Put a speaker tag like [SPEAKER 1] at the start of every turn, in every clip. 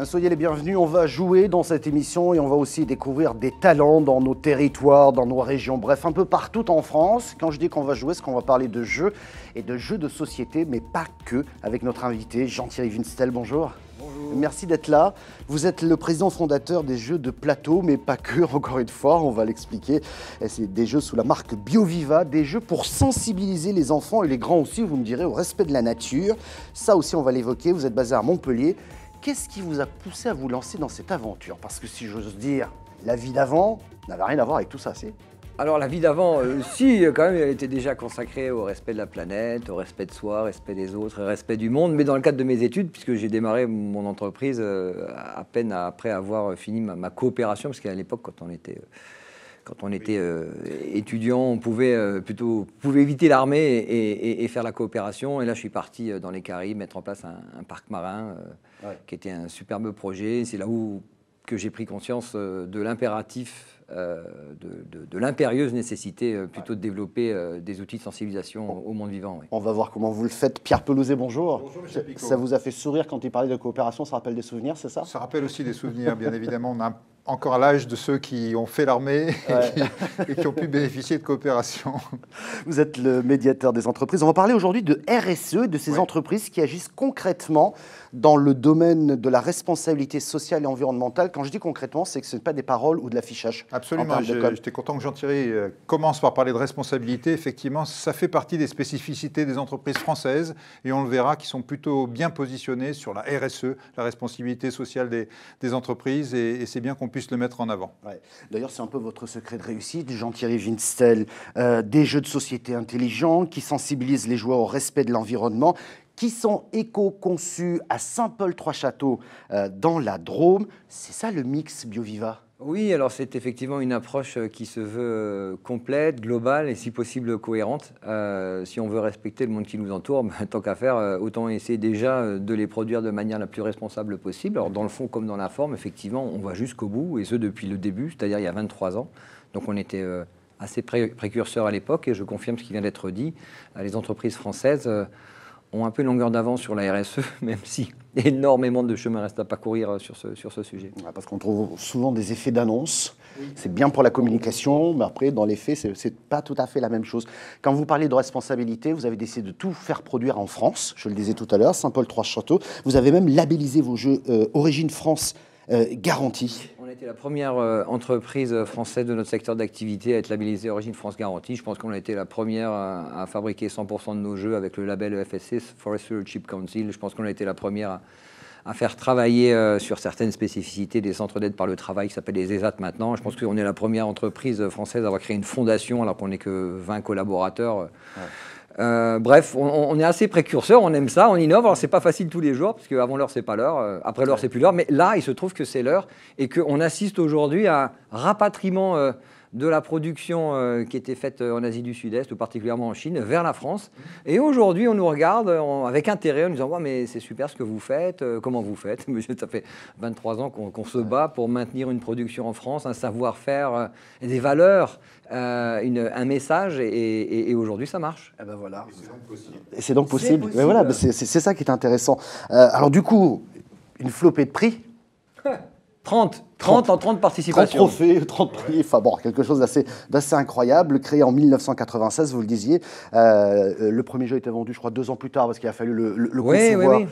[SPEAKER 1] Soyez les bienvenus, on va jouer dans cette émission et on va aussi découvrir des talents dans nos territoires, dans nos régions, bref, un peu partout en France. Quand je dis qu'on va jouer, c'est qu'on va parler de jeux et de jeux de société, mais pas que, avec notre invité Jean-Thierry Winstel. Bonjour. Bonjour. Merci d'être là. Vous êtes le président fondateur des jeux de plateau, mais pas que, encore une fois, on va l'expliquer. C'est des jeux sous la marque BioViva, des jeux pour sensibiliser les enfants et les grands aussi, vous me direz, au respect de la nature. Ça aussi, on va l'évoquer. Vous êtes basé à Montpellier. Qu'est-ce qui vous a poussé à vous lancer dans cette aventure? Parce que si j'ose dire, la vie d'avant n'avait rien à voir avec tout ça, c'est...
[SPEAKER 2] Alors la vie d'avant, si, quand même, elle était déjà consacrée au respect de la planète, au respect de soi, au respect des autres, au respect du monde. Mais dans le cadre de mes études, puisque j'ai démarré mon entreprise à peine après avoir fini ma coopération, parce qu'à l'époque, quand on était étudiant, on pouvait éviter l'armée et faire la coopération. Et là, je suis parti dans les Caraïbes mettre en place un parc marin qui était un superbe projet. C'est là où que j'ai pris conscience de l'impératif, de l'impérieuse nécessité plutôt de développer des outils de sensibilisation au monde vivant. Oui.
[SPEAKER 1] On va voir comment vous le faites. Pierre Pelouzet, bonjour.
[SPEAKER 3] Bonjour, Michel Picot.
[SPEAKER 1] Ça vous a fait sourire quand il parlait de coopération, ça rappelle des souvenirs, c'est ça?
[SPEAKER 3] Ça rappelle aussi des souvenirs, bien évidemment. On a encore à l'âge de ceux qui ont fait l'armée et qui ont pu bénéficier de coopération.
[SPEAKER 1] Vous êtes le médiateur des entreprises. On va parler aujourd'hui de RSE, de ces entreprises qui agissent concrètement dans le domaine de la responsabilité sociale et environnementale. Quand je dis concrètement, c'est que ce n'est pas des paroles ou de l'affichage.
[SPEAKER 3] Absolument. J'étais content que Jean-Thierry commence par parler de responsabilité. Effectivement, ça fait partie des spécificités des entreprises françaises et on le verra qui sont plutôt bien positionnées sur la RSE, la responsabilité sociale des entreprises et c'est bien qu'on puisse le mettre en avant.
[SPEAKER 1] Ouais. D'ailleurs, c'est un peu votre secret de réussite, Jean-Thierry Winstel, des jeux de société intelligents qui sensibilisent les joueurs au respect de l'environnement, qui sont éco-conçus à Saint-Paul-Trois-Châteaux dans la Drôme. C'est ça le mix BioViva?
[SPEAKER 2] Oui, alors c'est effectivement une approche qui se veut complète, globale et si possible cohérente. Si on veut respecter le monde qui nous entoure, tant qu'à faire, autant essayer déjà de les produire de manière la plus responsable possible. Alors dans le fond comme dans la forme, effectivement, on va jusqu'au bout et ce depuis le début, c'est-à-dire il y a 23 ans. Donc on était assez précurseurs à l'époque et je confirme ce qui vient d'être dit. Les entreprises françaises ont un peu une longueur d'avance sur la RSE, même si énormément de chemin reste à parcourir sur ce sujet.
[SPEAKER 1] Ouais, parce qu'on trouve souvent des effets d'annonce. Oui. C'est bien pour la communication, mais après, dans les faits, c'est pas tout à fait la même chose. Quand vous parlez de responsabilité, vous avez décidé de tout faire produire en France, je le disais tout à l'heure, Saint-Paul-Trois-Châteaux. Vous avez même labellisé vos jeux Origine France Garantie.
[SPEAKER 2] On a été la première entreprise française de notre secteur d'activité à être labellisée Origine France Garantie. Je pense qu'on a été la première à fabriquer 100% de nos jeux avec le label FSC, Forest Stewardship Council. Je pense qu'on a été la première à faire travailler sur certaines spécificités des centres d'aide par le travail qui s'appellent les ESAT maintenant. Je pense qu'on est la première entreprise française à avoir créé une fondation alors qu'on n'est que 20 collaborateurs. Ouais. Bref, on est assez précurseurs, on aime ça, on innove. Alors c'est pas facile tous les jours parce qu'avant l'heure c'est pas l'heure, après l'heure c'est plus l'heure, mais là il se trouve que c'est l'heure et qu'on assiste aujourd'hui à un rapatriement de la production qui était faite en Asie du Sud-Est ou particulièrement en Chine vers la France. Et aujourd'hui on nous regarde avec intérêt en nous disant ouais, mais c'est super ce que vous faites, comment vous faites? Ça fait 23 ans qu'on se bat pour maintenir une production en France, un savoir-faire, des valeurs. Un message et aujourd'hui ça marche.
[SPEAKER 1] Et ben voilà. Et c'est donc possible. Mais voilà, c'est ça qui est intéressant. Alors du coup, une flopée de prix.
[SPEAKER 2] 30 participations.
[SPEAKER 1] 30 trophées, 30 prix, enfin bon, quelque chose d'assez incroyable, créé en 1996, vous le disiez. Le premier jeu était vendu, je crois, 2 ans plus tard, parce qu'il a fallu le concevoir. Oui.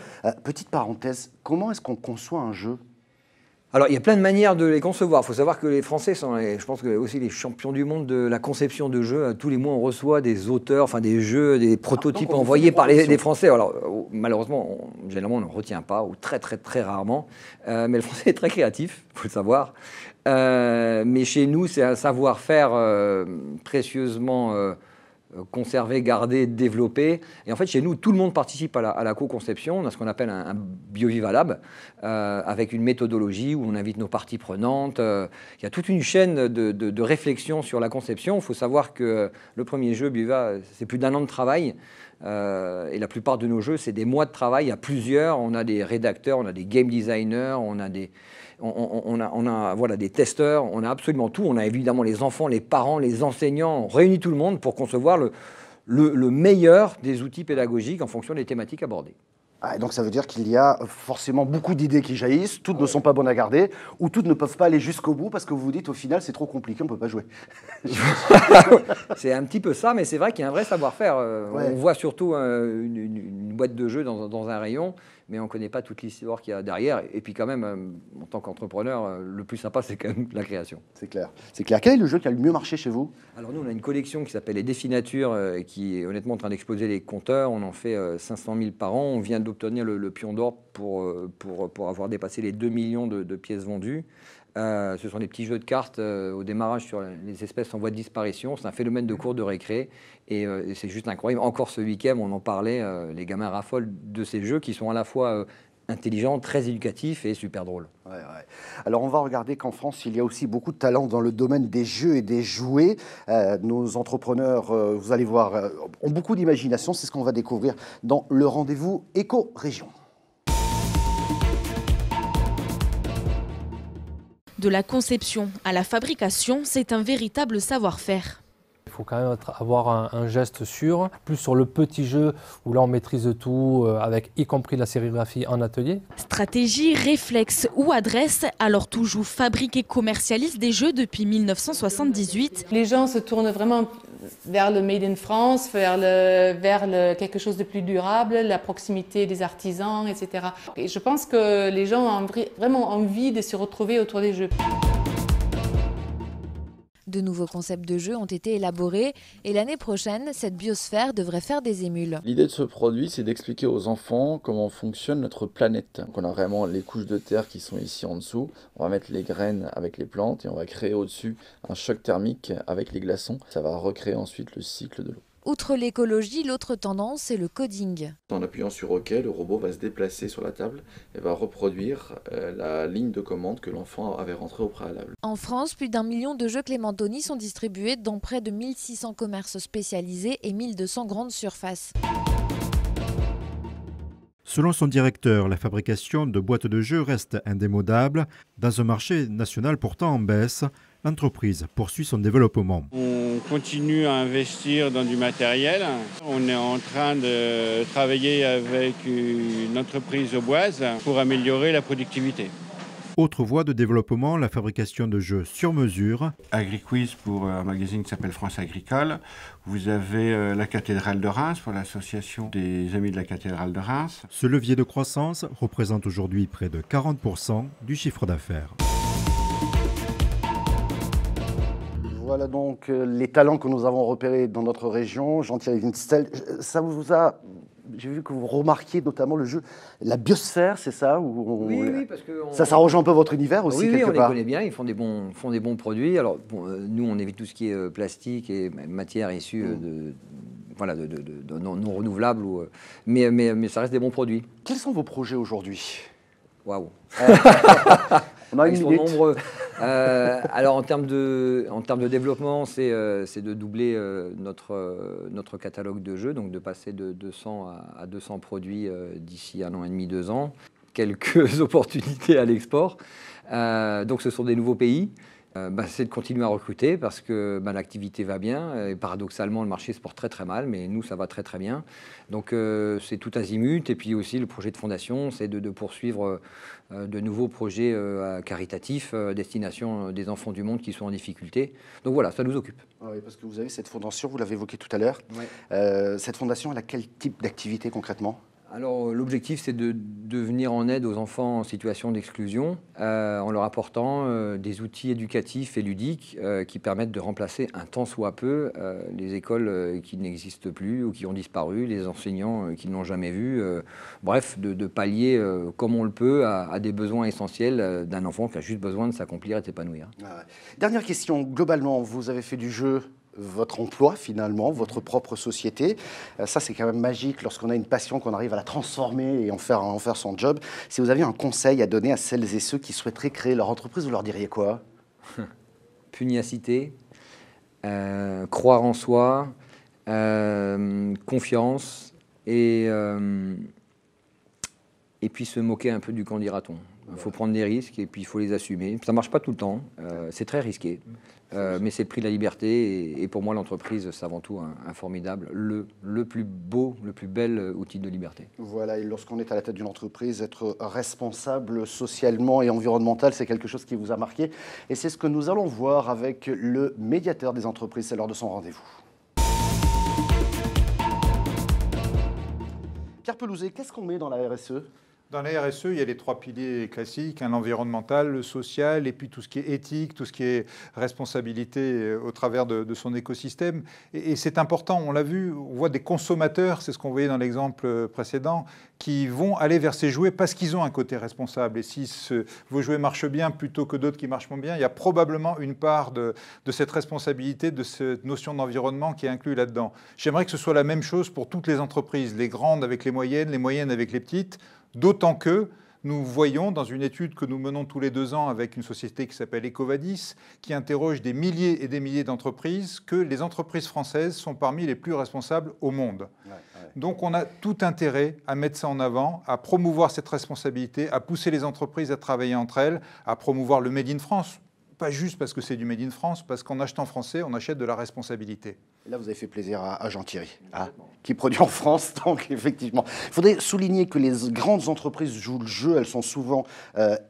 [SPEAKER 1] Petite parenthèse, comment est-ce qu'on conçoit un jeu ?
[SPEAKER 2] Alors, il y a plein de manières de les concevoir. Il faut savoir que les Français sont, je pense, aussi les champions du monde de la conception de jeux. Tous les mois, on reçoit des auteurs, enfin des jeux, des prototypes envoyés par les Français. Alors, malheureusement, généralement, on n'en retient pas, ou très, très, très rarement. Mais le Français est très créatif, il faut le savoir. Mais chez nous, c'est un savoir-faire précieusement conserver, garder, développer. Et en fait, chez nous, tout le monde participe à la co-conception. On a ce qu'on appelle un BioViva Lab, avec une méthodologie où on invite nos parties prenantes. Il y a toute une chaîne de réflexion sur la conception. Il faut savoir que le premier jeu, BioViva, c'est plus d'1 an de travail. Et la plupart de nos jeux, c'est des mois de travail à plusieurs. On a des rédacteurs, on a des game designers, on a On a voilà, des testeurs, on a absolument tout. On a évidemment les enfants, les parents, les enseignants, on réunit tout le monde pour concevoir le meilleur des outils pédagogiques en fonction des thématiques abordées.
[SPEAKER 1] Ah, donc ça veut dire qu'il y a forcément beaucoup d'idées qui jaillissent, toutes ne sont pas bonnes à garder, ou toutes ne peuvent pas aller jusqu'au bout parce que vous vous dites au final c'est trop compliqué, on ne peut pas jouer.
[SPEAKER 2] C'est un petit peu ça, mais c'est vrai qu'il y a un vrai savoir-faire.
[SPEAKER 1] Ouais.
[SPEAKER 2] On voit surtout une boîte de jeux dans un rayon, mais on ne connaît pas toute l'histoire qu'il y a derrière. Et puis quand même, en tant qu'entrepreneur, le plus sympa, c'est quand même la création.
[SPEAKER 1] C'est clair. C'est clair. Quel est le jeu qui a le mieux marché chez vous?
[SPEAKER 2] Alors nous, on a une collection qui s'appelle les Défis Nature, qui est honnêtement en train d'exploser les compteurs. On en fait 500 000 par an. On vient d'obtenir le Pion d'Or pour avoir dépassé les 2 millions de pièces vendues. Ce sont des petits jeux de cartes au démarrage sur les espèces en voie de disparition. C'est un phénomène de cours de récré et c'est juste incroyable. Encore ce week-end, on en parlait, les gamins raffolent de ces jeux qui sont à la fois intelligents, très éducatifs et super drôles.
[SPEAKER 1] Ouais. Alors on va regarder qu'en France, il y a aussi beaucoup de talents dans le domaine des jeux et des jouets. Nos entrepreneurs, vous allez voir, ont beaucoup d'imagination. C'est ce qu'on va découvrir dans le rendez-vous Éco-Région.
[SPEAKER 4] De la conception à la fabrication, c'est un véritable savoir-faire.
[SPEAKER 5] Il faut quand même avoir un geste sûr, plus sur le petit jeu où là on maîtrise tout, avec y compris la sérigraphie en atelier.
[SPEAKER 4] Stratégie, réflexe ou adresse, alors Toujou fabrique et commercialise des jeux depuis 1978.
[SPEAKER 6] Les gens se tournent vraiment vers le Made in France, vers quelque chose de plus durable, la proximité des artisans, etc. Et je pense que les gens ont vraiment envie de se retrouver autour des jeux.
[SPEAKER 7] De nouveaux concepts de jeux ont été élaborés et l'année prochaine, cette biosphère devrait faire des émules.
[SPEAKER 8] L'idée de ce produit, c'est d'expliquer aux enfants comment fonctionne notre planète. Donc on a vraiment les couches de terre qui sont ici en dessous. On va mettre les graines avec les plantes et on va créer au-dessus un choc thermique avec les glaçons. Ça va recréer ensuite le cycle de l'eau.
[SPEAKER 7] Outre l'écologie, l'autre tendance, c'est le coding.
[SPEAKER 8] En appuyant sur OK, le robot va se déplacer sur la table et va reproduire la ligne de commande que l'enfant avait rentrée au préalable.
[SPEAKER 7] En France, plus d'1 million de jeux Clémentoni sont distribués dans près de 1600 commerces spécialisés et 1200 grandes surfaces.
[SPEAKER 9] Selon son directeur, la fabrication de boîtes de jeux reste indémodable. Dans un marché national pourtant en baisse, l'entreprise poursuit son développement.
[SPEAKER 10] On continue à investir dans du matériel. On est en train de travailler avec une entreprise auboise pour améliorer la productivité.
[SPEAKER 9] Autre voie de développement, la fabrication de jeux sur mesure.
[SPEAKER 11] AgriQuiz pour un magazine qui s'appelle France Agricole. Vous avez la cathédrale de Reims pour l'association des amis de la cathédrale de Reims.
[SPEAKER 9] Ce levier de croissance représente aujourd'hui près de 40% du chiffre d'affaires.
[SPEAKER 1] Voilà donc les talents que nous avons repérés dans notre région. Jean-Thierry Winstel, ça vous a... J'ai vu que vous remarquiez notamment le jeu, la biosphère, c'est ça
[SPEAKER 2] Oui, parce que
[SPEAKER 1] ça rejoint un peu votre univers aussi,
[SPEAKER 2] quelque
[SPEAKER 1] part.
[SPEAKER 2] Oui, on les connaît bien, ils font des bons produits. Alors, nous, on évite tout ce qui est plastique et matière issue de non renouvelables, mais ça reste des bons produits.
[SPEAKER 1] Quels sont vos projets aujourd'hui?
[SPEAKER 2] Waouh.
[SPEAKER 1] On a une
[SPEAKER 2] Ils sont
[SPEAKER 1] minute.
[SPEAKER 2] nombreux. Alors en termes de développement, c'est de doubler notre catalogue de jeux, donc de passer de 200 à 200 produits d'ici 1 an et demi, 2 ans. Quelques opportunités à l'export. Donc ce sont des nouveaux pays. C'est de continuer à recruter parce que l'activité va bien et paradoxalement le marché se porte très très mal, mais nous ça va très très bien. Donc c'est tout azimut. Et puis aussi le projet de fondation, c'est de poursuivre de nouveaux projets caritatifs à destination des enfants du monde qui sont en difficulté. Donc voilà, ça nous occupe.
[SPEAKER 1] Ah oui, parce que vous avez cette fondation, vous l'avez évoqué tout à l'heure.
[SPEAKER 2] Ouais.
[SPEAKER 1] Cette fondation, elle a quel type d'activité concrètement?
[SPEAKER 2] Alors l'objectif c'est de venir en aide aux enfants en situation d'exclusion en leur apportant des outils éducatifs et ludiques qui permettent de remplacer un tant soit peu les écoles qui n'existent plus ou qui ont disparu, les enseignants qui n'ont jamais vu, bref de pallier comme on le peut à des besoins essentiels d'un enfant qui a juste besoin de s'accomplir et de s'épanouir.
[SPEAKER 1] Ah ouais. Dernière question, globalement vous avez fait du jeu votre emploi finalement, votre propre société. Ça c'est quand même magique lorsqu'on a une passion, qu'on arrive à la transformer et en faire son job. Si vous aviez un conseil à donner à celles et ceux qui souhaiteraient créer leur entreprise, vous leur diriez quoi?
[SPEAKER 2] Pugnacité, croire en soi, confiance et puis se moquer un peu du qu'en dira-t-on. Il faut prendre des risques et puis il faut les assumer. Ça ne marche pas tout le temps, c'est très risqué. Mais c'est le prix de la liberté et pour moi l'entreprise c'est avant tout un formidable, le plus beau, le plus bel outil de liberté.
[SPEAKER 1] Voilà, et lorsqu'on est à la tête d'une entreprise, être responsable socialement et environnemental, c'est quelque chose qui vous a marqué. Et c'est ce que nous allons voir avec le médiateur des entreprises, c'est l'heure de son rendez-vous. Pierre Pelouzet, qu'est-ce qu'on met dans la RSE ?
[SPEAKER 3] Dans la RSE, il y a les 3 piliers classiques, l'environnemental, le social, et puis tout ce qui est éthique, tout ce qui est responsabilité au travers de son écosystème. Et c'est important, on l'a vu, on voit des consommateurs, c'est ce qu'on voyait dans l'exemple précédent, qui vont aller vers ces jouets parce qu'ils ont un côté responsable. Et si vos jouets marchent bien plutôt que d'autres qui marchent moins bien, il y a probablement une part de cette responsabilité, de cette notion d'environnement qui est inclue là-dedans. J'aimerais que ce soit la même chose pour toutes les entreprises, les grandes avec les moyennes avec les petites. D'autant que nous voyons dans une étude que nous menons tous les 2 ans avec une société qui s'appelle Ecovadis, qui interroge des milliers et des milliers d'entreprises, que les entreprises françaises sont parmi les plus responsables au monde. Donc on a tout intérêt à mettre ça en avant, à promouvoir cette responsabilité, à pousser les entreprises à travailler entre elles, à promouvoir le Made in France. Pas juste parce que c'est du Made in France, parce qu'en achetant français, on achète de la responsabilité.
[SPEAKER 1] Là, vous avez fait plaisir à Jean-Thierry, qui produit en France. Donc, effectivement, il faudrait souligner que les grandes entreprises jouent le jeu. Elles sont souvent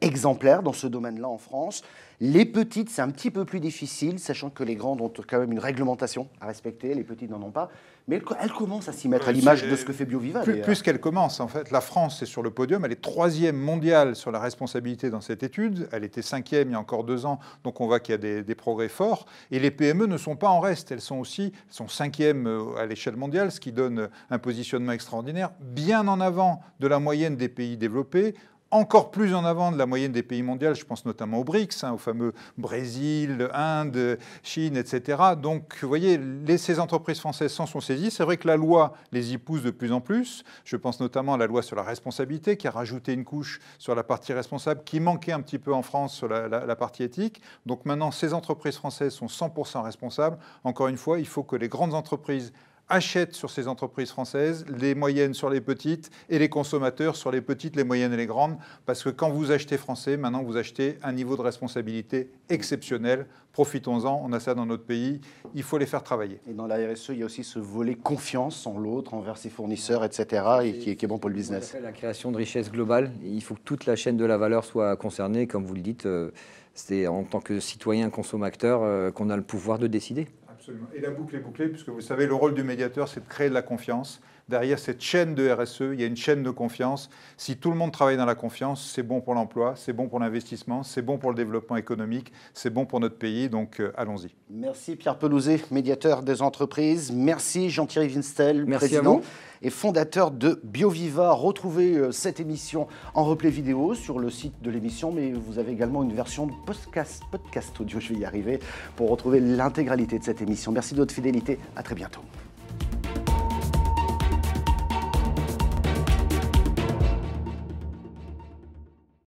[SPEAKER 1] exemplaires dans ce domaine-là en France. Les petites, c'est un petit peu plus difficile, sachant que les grandes ont quand même une réglementation à respecter. Les petites n'en ont pas. Mais elles commencent à s'y mettre à l'image de ce que fait BioViva.
[SPEAKER 3] Plus qu'elles commencent, en fait. La France est sur le podium. Elle est 3e mondiale sur la responsabilité dans cette étude. Elle était 5e il y a encore 2 ans. Donc, on voit qu'il y a des progrès forts. Et les PME ne sont pas en reste. Elles sont 5e à l'échelle mondiale, ce qui donne un positionnement extraordinaire, bien en avant de la moyenne des pays développés, encore plus en avant de la moyenne des pays mondiaux, je pense notamment aux BRICS, au fameux Brésil, Inde, Chine, etc. Donc, vous voyez, ces entreprises françaises s'en sont saisies. C'est vrai que la loi les y pousse de plus en plus. Je pense notamment à la loi sur la responsabilité, qui a rajouté une couche sur la partie responsable, qui manquait un petit peu en France sur la partie éthique. Donc maintenant, ces entreprises françaises sont 100% responsables. Encore une fois, il faut que les grandes entreprises achètent sur ces entreprises françaises, les moyennes sur les petites et les consommateurs sur les petites, les moyennes et les grandes. Parce que quand vous achetez français, maintenant vous achetez un niveau de responsabilité exceptionnel. Profitons-en, on a ça dans notre pays, il faut les faire travailler.
[SPEAKER 1] Et dans la RSE, il y a aussi ce volet confiance en l'autre, envers ses fournisseurs, etc. et qui est bon pour le business.
[SPEAKER 2] La création de richesse globale, il faut que toute la chaîne de la valeur soit concernée, comme vous le dites. C'est en tant que citoyen consommateur qu'on a le pouvoir de décider.
[SPEAKER 3] Absolument. Et la boucle est bouclée, puisque vous savez, le rôle du médiateur, c'est de créer de la confiance. Derrière cette chaîne de RSE, il y a une chaîne de confiance. Si tout le monde travaille dans la confiance, c'est bon pour l'emploi, c'est bon pour l'investissement, c'est bon pour le développement économique, c'est bon pour notre pays, donc allons-y.
[SPEAKER 1] Merci Pierre Pelouzet, médiateur des entreprises. Merci Jean-Thierry Winstel, président et fondateur de BioViva. Retrouvez cette émission en replay vidéo sur le site de l'émission, mais vous avez également une version de podcast audio, je vais y arriver, pour retrouver l'intégralité de cette émission. Merci de votre fidélité, à très bientôt.